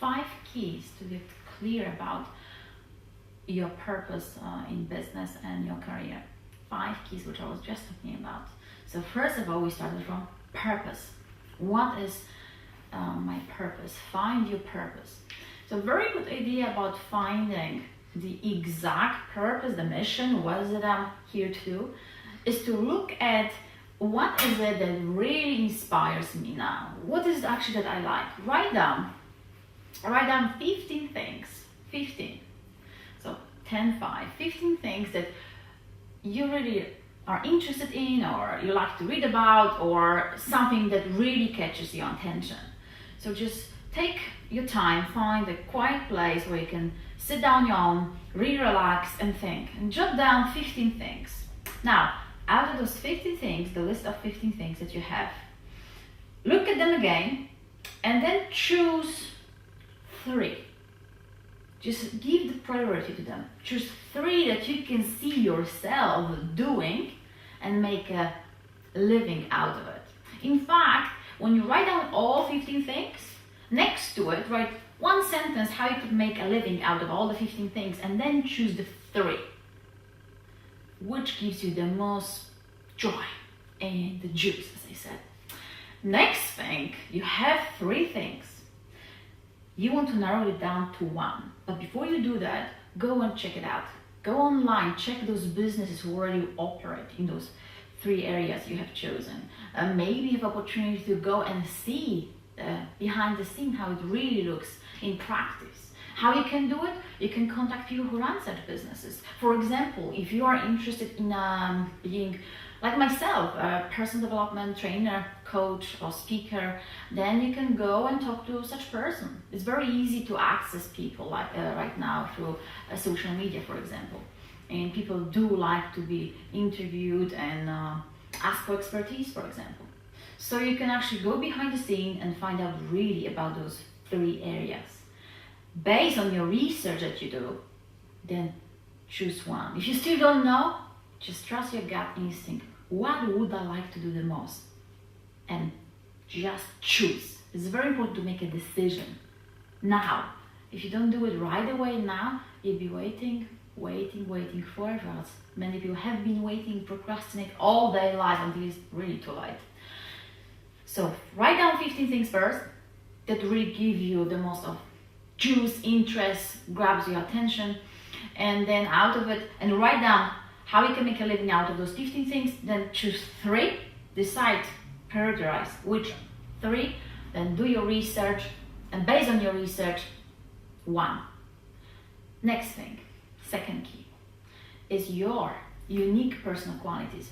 5 keys to get clear about your purpose in business and your career. 5 keys which I was just talking about. So first of all, we started from purpose. What is my purpose? Find your purpose. So very good idea about finding the exact purpose, the mission, what is it I'm here to do, is to look at what is it that really inspires me now. What is it actually that I like? Write down 15 things. 15. So 10, 5, 15 things that you really are interested in, or you like to read about, or something that really catches your attention. So just take your time, find a quiet place where you can sit down your own, really relax and think, and jot down 15 things. Now, out of those 15 things, the list of 15 things that you have, look at them again and then choose 3. Just give the priority to them. Choose 3 that you can see yourself doing and make a living out of it. In fact, when you write down all 15 things, next to it, write 1 sentence how you could make a living out of all the 15 things, and then choose the 3. Which gives you the most joy and the juice, as I said. Next thing, you have 3 things. You want to narrow it down to 1. But before you do that, go and check it out. Go online, check those businesses who already operate in those 3 areas you have chosen. Maybe you have opportunity to go and see behind the scene how it really looks in practice. How you can do it? You can contact people who run such businesses. For example, if you are interested in being, like myself, a personal development trainer, coach or speaker, then you can go and talk to such person. It's very easy to access people like right now through social media, for example. And people do like to be interviewed and ask for expertise, for example. So you can actually go behind the scene and find out really about those 3 areas. Based on your research that you do, then choose 1. If you still don't know, just trust your gut instinct. What would I like to do the most? And just choose. It's very important to make a decision now. If you don't do it right away now, you'll be waiting forever. As many people have been waiting, procrastinate all their life until it's really too late. So write down 15 things first that really give you the most of juice, interest, grabs your attention, and then out of it, and write down how you can make a living out of those 15 things. Then choose 3, decide, prioritize which 3, then do your research, and based on your research, 1. Next thing, second key, is your unique personal qualities.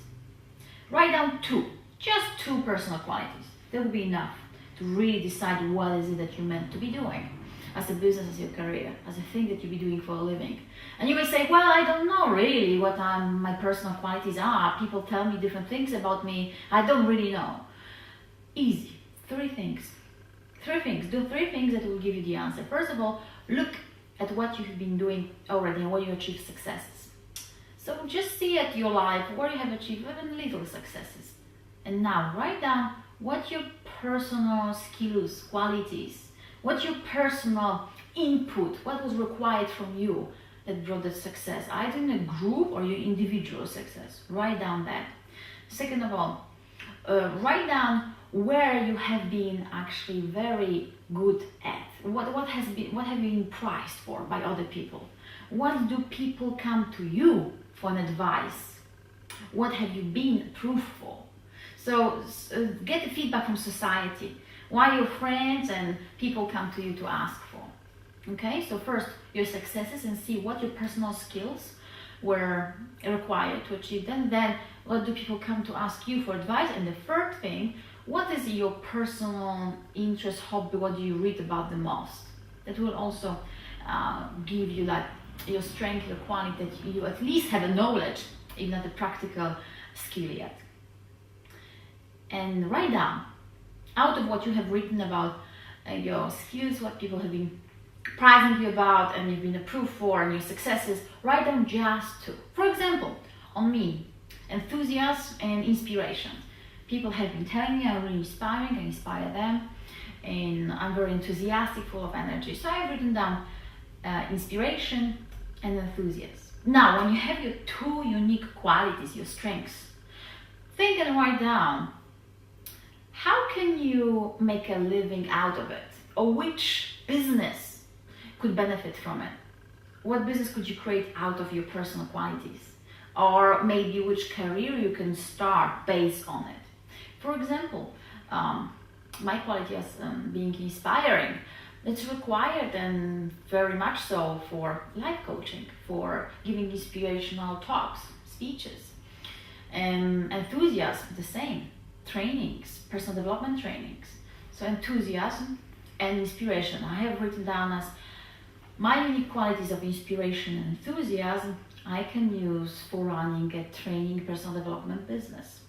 Write down 2, just 2 personal qualities. That will be enough to really decide what is it that you're meant to be doing as a business, as your career, as a thing that you'll be doing for a living. And you may say, well, I don't know really what my personal qualities are. People tell me different things about me. I don't really know. Easy. 3 things. 3 things. Do 3 things that will give you the answer. First of all, look at what you have been doing already and where you achieved successes. So just see at your life where you have achieved even little successes. And now write down what your personal skills, qualities, what's your personal input, what was required from you that brought the success, either in a group or your individual success. Write down that. Second of all, write down where you have been actually very good at. What have you been prized for by other people? What do people come to you for an advice? What have you been approved for? So get the feedback from society. Why your friends and people come to you to ask for. Okay, so first your successes and see what your personal skills were required to achieve them. Then what do people come to ask you for advice? And the third thing, what is your personal interest, hobby, what do you read about the most? That will also give you like your strength, your quality, that you at least have a knowledge, if not a practical skill yet. And write down, out of what you have written about your skills, what people have been prizing you about and you've been approved for, and your successes, write down just 2. For example, on me, enthusiasm and inspiration. People have been telling me I'm really inspiring, I inspire them. and I'm very enthusiastic, full of energy. So I've written down inspiration and enthusiasm. Now, when you have your two unique qualities, your strengths, think and write down how can you make a living out of it, or which business could benefit from it. What business could you create out of your personal qualities? Or maybe which career you can start based on it. For example, my quality as being inspiring, it's required, and very much so, for life coaching, for giving inspirational talks, speeches. And enthusiasm, the same, trainings, personal development trainings. So enthusiasm and inspiration, I have written down as my unique qualities of inspiration and enthusiasm I can use for running a training personal development business.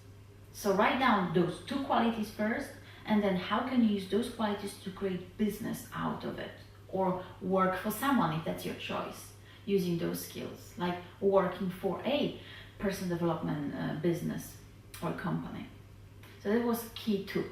So write down those two qualities first, and then how can you use those qualities to create business out of it, or work for someone if that's your choice, using those skills, like working for a personal development business or company. So that was key 2.